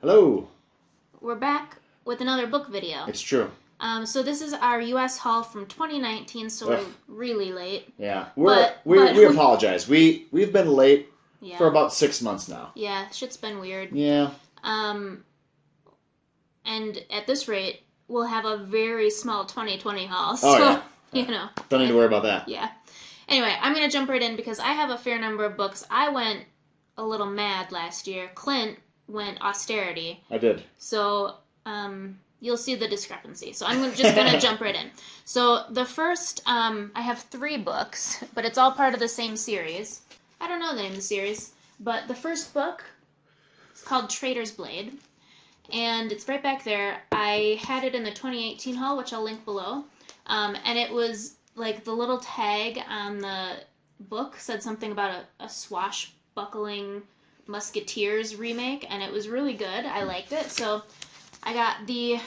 Hello. We're back with another book video. It's true. So this is our U.S. haul from 2019, so we're really late. Yeah, we apologize. We've been late for about 6 months now. Yeah, shit's been weird. Yeah. And at this rate, we'll have a very small 2020 haul. So, you know. Don't need to worry about that. Yeah. Anyway, I'm going to jump right in because I have a fair number of books. I went a little mad last year. Clint went austerity. I did. So, you'll see the discrepancy. So I'm just going to jump right in. So the first, I have 3 books, but it's all part of the same series. I don't know the name of the series, but the first book is called Trader's Blade, and it's right back there. I had it in the 2018 haul, which I'll link below, and it was like the little tag on the book said something about a swashbuckling Musketeers remake, and it was really good. I liked it, so I got the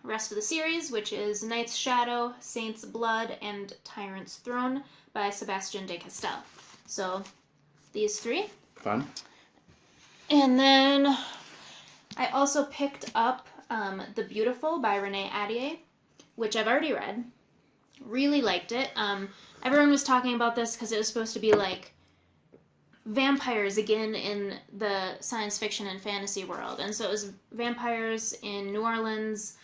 rest of the series, which is Knight's Shadow, Saint's Blood, and Tyrant's Throne by Sebastian de Castell. So, these 3. Fun. And then I also picked up The Beautiful by Renee Ahdieh, which I've already read. Really liked it. Everyone was talking about this because it was supposed to be like vampires again in the science fiction and fantasy world, and so it was vampires in New Orleans,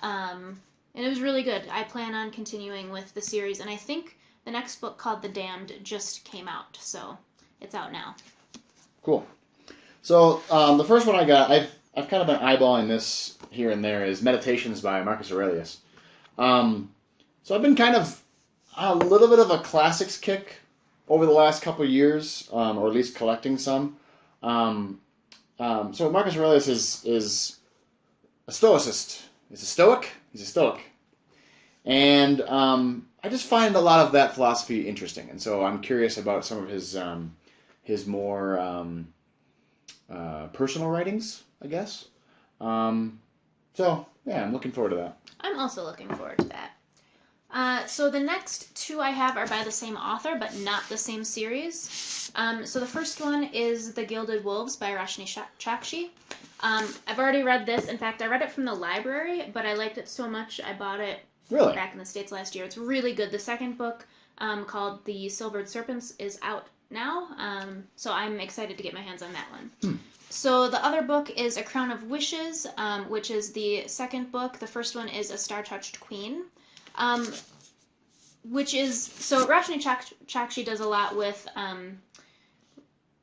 and it was really good. I plan on continuing with the series, and I think the next book called The Damned just came out, so it's out now. Cool. So the first one I got, I've kind of been eyeballing this here and there, is Meditations by Marcus Aurelius. So I've been kind of a little bit of a classics kick over the last couple of years, or at least collecting some. So Marcus Aurelius is a Stoicist. He's a Stoic. He's a Stoic. And I just find a lot of that philosophy interesting. And so I'm curious about some of his more personal writings, I guess. So, yeah, I'm looking forward to that. I'm also looking forward to that. So the next 2 I have are by the same author, but not the same series. So the first one is The Gilded Wolves by Roshni Chakshi. I've already read this. In fact, I read it from the library, but I liked it so much I bought it back in the States last year. It's really good. The second book, called The Silvered Serpents, is out now, so I'm excited to get my hands on that one. So the other book is A Crown of Wishes, which is the second book. The first one is A Star-Touched Queen. Which is, so Roshni Chakshi does a lot with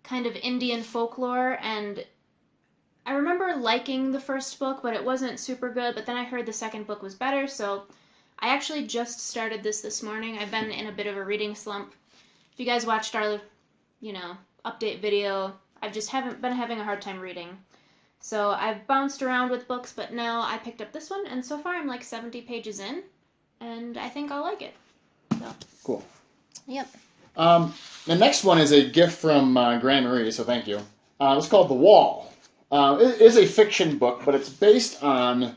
kind of Indian folklore, and I remember liking the first book, but it wasn't super good, but then I heard the second book was better, so I actually just started this morning. I've been in a bit of a reading slump. If you guys watched our, update video, I've just been having a hard time reading. So I've bounced around with books, but now I picked up this one, and so far I'm like 70 pages in. And I think I'll like it. So. Cool. Yep. The next one is a gift from Grand Marie, so thank you. It's called The Wall. It is a fiction book, but it's based on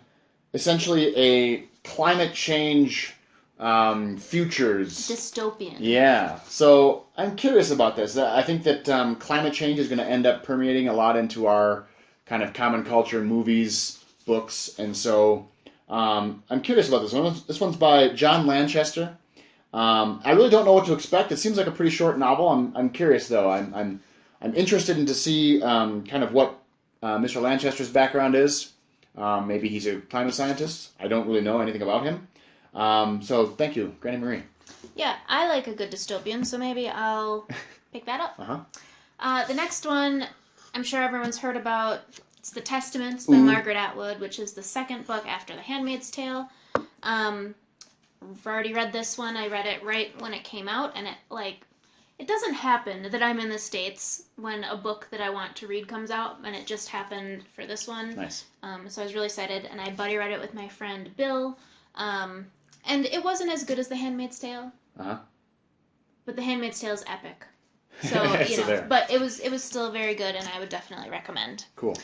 essentially a climate change futures. Dystopian. Yeah. So I'm curious about this. I think that climate change is going to end up permeating a lot into our kind of common culture, movies, books, and so I'm curious about this one. This one's by John Lanchester. I really don't know what to expect. It seems like a pretty short novel. I'm curious though. I'm interested in to see kind of what Mr. Lanchester's background is. Maybe he's a climate scientist. I don't really know anything about him. So thank you, Granny Marie. Yeah, I like a good dystopian, so maybe I'll pick that up. The next one, I'm sure everyone's heard about. It's The Testaments by Margaret Atwood, which is the second book after The Handmaid's Tale. I've already read this one. I read it right when it came out, and it doesn't happen that I'm in the States when a book that I want to read comes out, and it just happened for this one. Nice. So I was really excited, and I buddy read it with my friend Bill, and it wasn't as good as The Handmaid's Tale. But The Handmaid's Tale is epic. So, but it was still very good, and I would definitely recommend. Cool.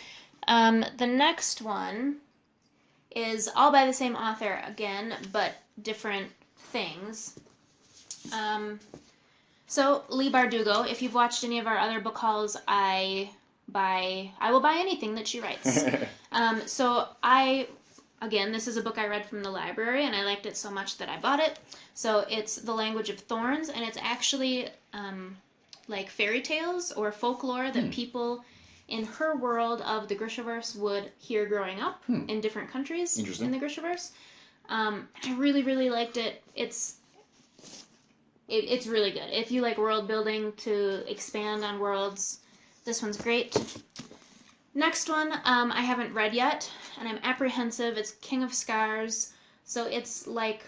The next one is all by the same author again, but different things. So Leigh Bardugo, if you've watched any of our other book hauls, I I will buy anything that she writes. So again, this is a book I read from the library, and I liked it so much that I bought it. So it's The Language of Thorns, and it's actually like fairy tales or folklore that people in her world of the Grishaverse would hear growing up in different countries in the Grishaverse. I really, really liked it. It's really good. If you like world building to expand on worlds, this one's great. Next one I haven't read yet, and I'm apprehensive. It's King of Scars. So it's like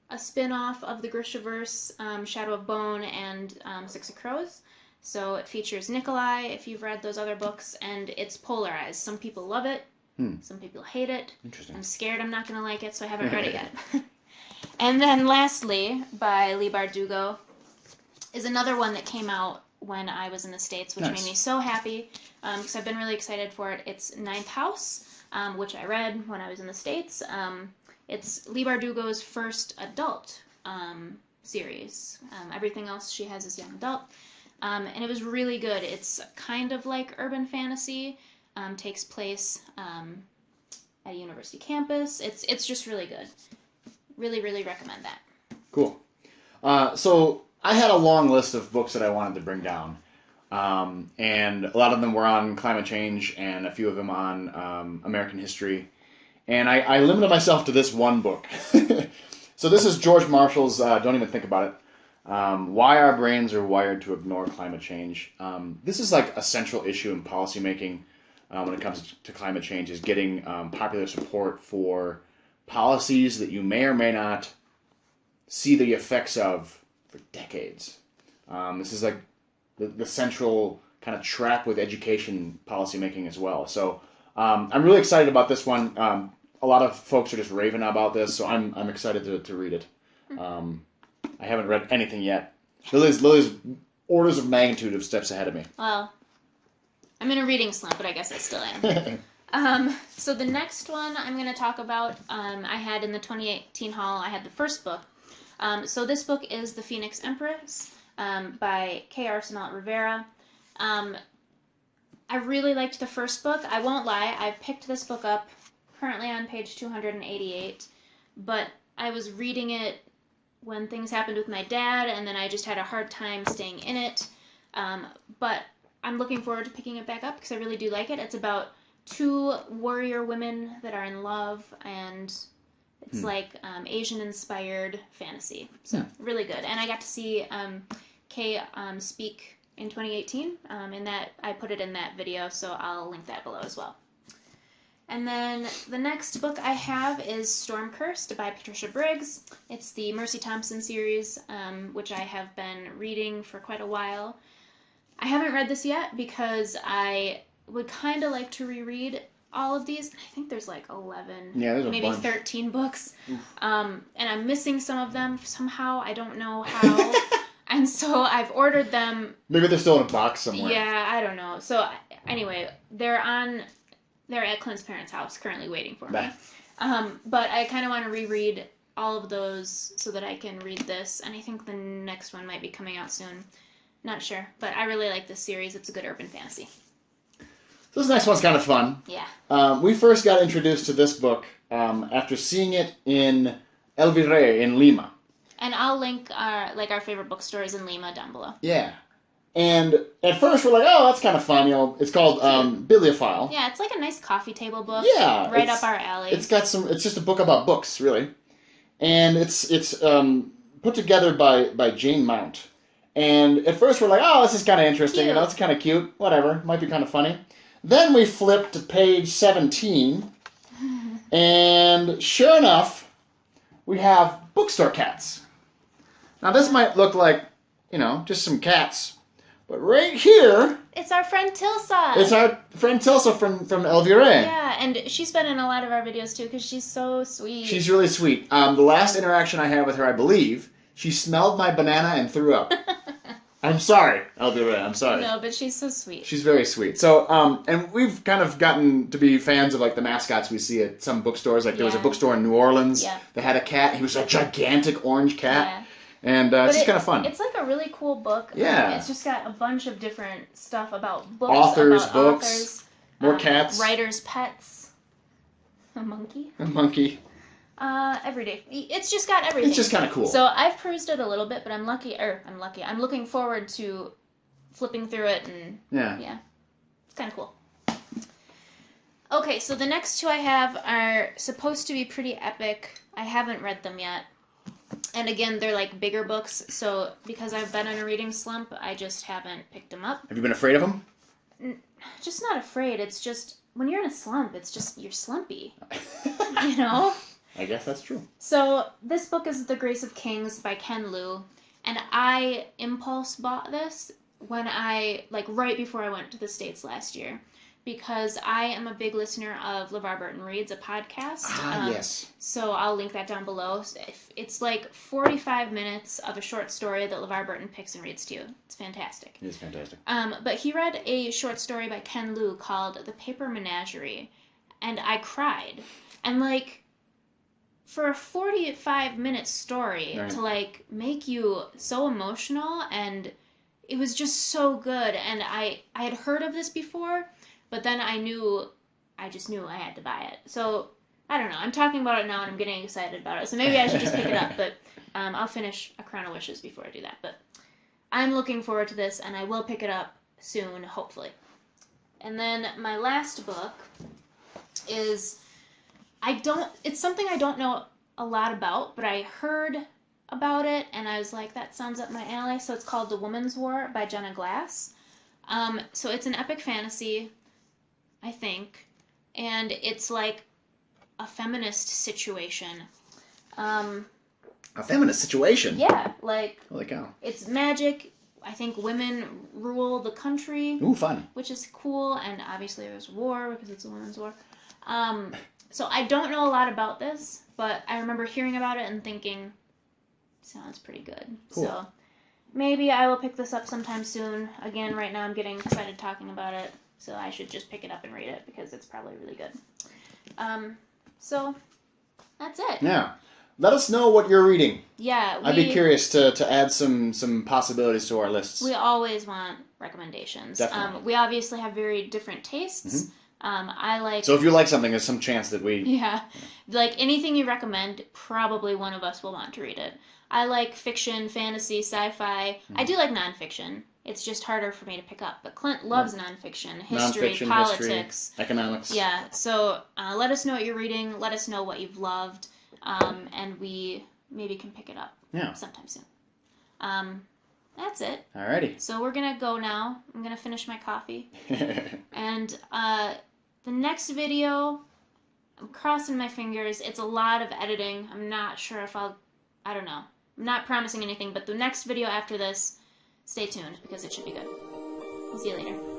a spin-off of the Grishaverse, Shadow of Bone and Six of Crows. So it features Nikolai, if you've read those other books, and it's polarized. Some people love it, some people hate it. Interesting. I'm scared I'm not going to like it, so I haven't read it yet. And then lastly, by Leigh Bardugo, is another one that came out when I was in the States, which made me so happy, because I've been really excited for it. It's Ninth House, which I read when I was in the States. It's Leigh Bardugo's first adult series. Everything else she has is young adult. And it was really good. It's kind of like urban fantasy, takes place at a university campus. It's just really good. Really, really recommend that. Cool. So I had a long list of books that I wanted to bring down. And a lot of them were on climate change and a few of them on American history. And I limited myself to this one book. So this is George Marshall's Don't Even Think About It. Why Our Brains Are Wired to Ignore Climate Change. This is like a central issue in policymaking when it comes to climate change, is getting popular support for policies that you may or may not see the effects of for decades. This is like the central kind of trap with education policymaking as well. So I'm really excited about this one. A lot of folks are just raving about this, so I'm excited to read it. I haven't read anything yet. Lily's orders of magnitude of steps ahead of me. Well, I'm in a reading slump, but I guess I still am. So the next one I'm going to talk about, I had in the 2018 haul, I had the first book. So this book is The Phoenix Empress by K.R. Samalt Rivera. I really liked the first book. I won't lie, I picked this book up currently on page 288, but I was reading it when things happened with my dad, and then I just had a hard time staying in it. But I'm looking forward to picking it back up because I really do like it. It's about two warrior women that are in love, and it's like Asian-inspired fantasy. So really good. And I got to see Kay speak in 2018. In that, I put it in that video, so I'll link that below as well. And then the next book I have is Stormcurse by Patricia Briggs. It's the Mercy Thompson series, which I have been reading for quite a while. I haven't read this yet because I would kind of like to reread all of these. I think there's like 11, maybe 13 books. And I'm missing some of them somehow. I don't know how. And so I've ordered them. Maybe they're still in a box somewhere. Yeah, I don't know. So anyway, they're at Clint's parents' house currently waiting for me. But I kind of want to reread all of those so that I can read this. And I think the next one might be coming out soon. Not sure. But I really like this series. It's a good urban fantasy. So this next one's kind of fun. Yeah. We first got introduced to this book after seeing it in El Virrey in Lima. And I'll link our favorite bookstores in Lima down below. Yeah. And at first we're like, oh, that's kind of fun. You know, it's called Billiophile. Yeah, it's like a nice coffee table book. Yeah. Right up our alley. It's just a book about books, really. And it's put together by Jane Mount. And at first we're like, oh, this is kind of interesting. Cute. You know, it's kind of cute. Whatever. Might be kind of funny. Then we flip to page 17. And sure enough, we have bookstore cats. Now this might look like, you know, just some cats. But right here... It's our friend Tilsa. It's our friend Tilsa from El Virrey. Yeah, and she's been in a lot of our videos, too, because she's so sweet. She's really sweet. The last interaction I had with her, I believe, she smelled my banana and threw up. I'm sorry, El Virrey, I'm sorry. No, but she's so sweet. She's very sweet. So, and we've kind of gotten to be fans of, like, the mascots we see at some bookstores. Like, there was a bookstore in New Orleans that had a cat. He was a gigantic orange cat. Yeah. And it's just kind of fun. It's like a really cool book. Yeah. It's just got a bunch of different stuff about books, Authors, about books, authors, more cats. writers' pets, a monkey. A monkey. Every day. It's just got everything. It's just kind of cool. So I've perused it a little bit, but I'm looking forward to flipping through it and yeah. It's kind of cool. Okay, so the next two I have are supposed to be pretty epic. I haven't read them yet. And again, they're like bigger books, so because I've been in a reading slump, I just haven't picked them up. Have you been afraid of them? Just not afraid. It's just, when you're in a slump, it's just, you're slumpy. You know? I guess that's true. So, this book is The Grace of Kings by Ken Liu, and I impulse bought this when right before I went to the States last year, because I am a big listener of LeVar Burton Reads, a podcast. Yes. So I'll link that down below. It's like 45 minutes of a short story that LeVar Burton picks and reads to you. It's fantastic. It is fantastic. But he read a short story by Ken Liu called The Paper Menagerie, and I cried. And for a 45-minute story to make you so emotional, and it was just so good. And I had heard of this before, but then I just knew I had to buy it. So I don't know, I'm talking about it now and I'm getting excited about it, so maybe I should just pick it up. But I'll finish A Crown of Wishes before I do that. But I'm looking forward to this, and I will pick it up soon, hopefully. And then my last book is, it's something I don't know a lot about, but I heard about it, and I was like, that sounds up my alley. So it's called The Woman's War by Jenna Glass. So it's an epic fantasy, I think, and it's like a feminist situation. A feminist situation? Yeah, holy cow. It's magic. I think women rule the country. Ooh, fun. Which is cool, and obviously there's war because it's a women's war. So I don't know a lot about this, but I remember hearing about it and thinking, sounds pretty good. Cool. So maybe I will pick this up sometime soon. Again, right now I'm getting excited talking about it, so I should just pick it up and read it because it's probably really good. So that's it. Yeah. Let us know what you're reading. Yeah. I'd be curious to add some possibilities to our lists. We always want recommendations. Definitely. We obviously have very different tastes. Mm-hmm. So if you like something, there's some chance that we... Yeah. Anything you recommend, probably one of us will want to read it. I like fiction, fantasy, sci-fi. I do like nonfiction. It's just harder for me to pick up. But Clint loves nonfiction, history, politics. History, economics. Yeah. So let us know what you're reading. Let us know what you've loved. And we maybe can pick it up sometime soon. That's it. Alrighty. So we're going to go now. I'm going to finish my coffee. And the next video, I'm crossing my fingers. It's a lot of editing. I'm not sure if I don't know. I'm not promising anything, but the next video after this, stay tuned because it should be good. See you later.